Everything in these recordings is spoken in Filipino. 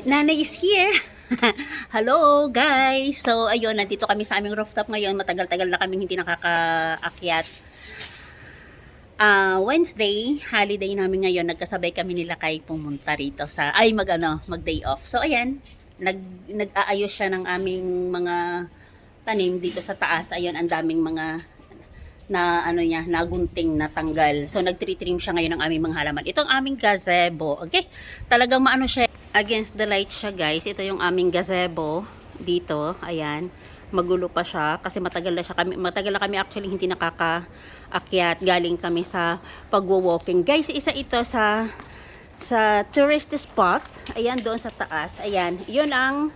Nanay is here. Hello guys. So ayun, nandito kami sa aming rooftop ngayon. Matagal-tagal na kaming hindi nakakaakyat. Wednesday, holiday namin ngayon. Nagkasabay kami nila kay pumunta rito sa mag day off. So ayan, nag-aayos siya ng aming mga tanim dito sa taas. Ayun, ang daming mga nagunting, natanggal. So nagtritrim siya ngayon ng aming mga halaman. Ito ang aming gazebo. Okay? Talagang siya against the light siya, guys. Ito yung aming gazebo dito. Ayan. Magulo pa siya kasi matagal na kami actually hindi nakakaakyat. Galing kami sa pagwo-walking. Guys, isa ito sa tourist spot. Ayan, doon sa taas. Ayan. 'Yun ang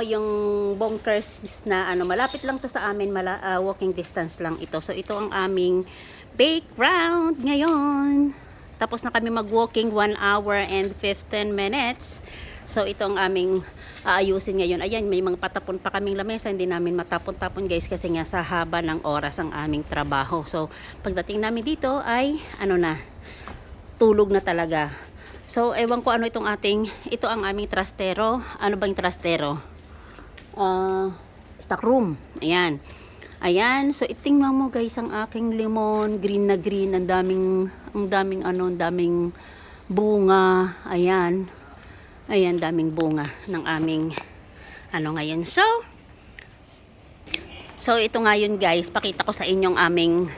yung bunkers na malapit lang to sa amin, walking distance lang ito. So ito ang aming background ngayon. Tapos na kami mag-walking 1 hour and 15 minutes. So ito ang aming aayusin ngayon. Ayan, may mga patapon pa kaming lamesa. Hindi namin matapon-tapon, guys, kasi nga sa haba ng oras ang aming trabaho. So pagdating namin dito ay tulog na talaga. So ewan ko ito ang aming trastero. Ano bang trastero? Stock room. Ayan. Ayan, so itingnan mo, guys, ang aking lemon, green na green, ang daming bunga. Ayan. Ayan, daming bunga ng aming ngayon. So ito ngayon, guys, pakita ko sa inyong aming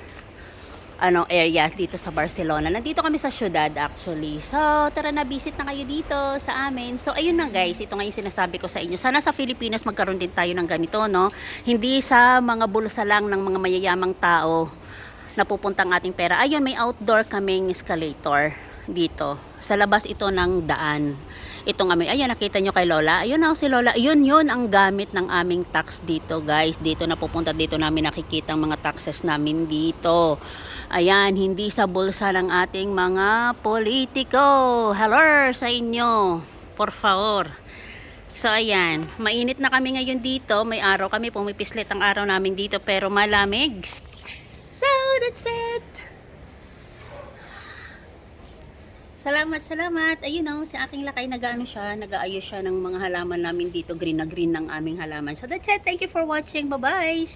area dito sa Barcelona. Nandito kami sa syudad actually. So, tara na, visit na kayo dito sa amin. So, ayun na, guys. Ito nga yung sinasabi ko sa inyo. Sana sa Pilipinas magkaroon din tayo ng ganito, no? Hindi sa mga bulsa lang ng mga mayayamang tao napupunta ang ating pera. Ayun, may outdoor kaming escalator dito. Sa labas ito ng daan. Ito nga ayan, nakita nyo kay Lola. Ayun si Lola. Yun ang gamit ng aming tax dito, guys. Dito napupunta, dito namin nakikita ang mga taxes namin dito. Ayan, hindi sa bulsa ng ating mga politiko. Hello sa inyo. Por favor. So ayan, mainit na kami ngayon dito. May araw kami, pumipislit ang araw namin dito, pero malamig. So that's it. Salamat. Ayun si aking lakay nag-aayos siya ng mga halaman namin dito. Green na green ng aming halaman. So that's it. Thank you for watching. Bye-bye.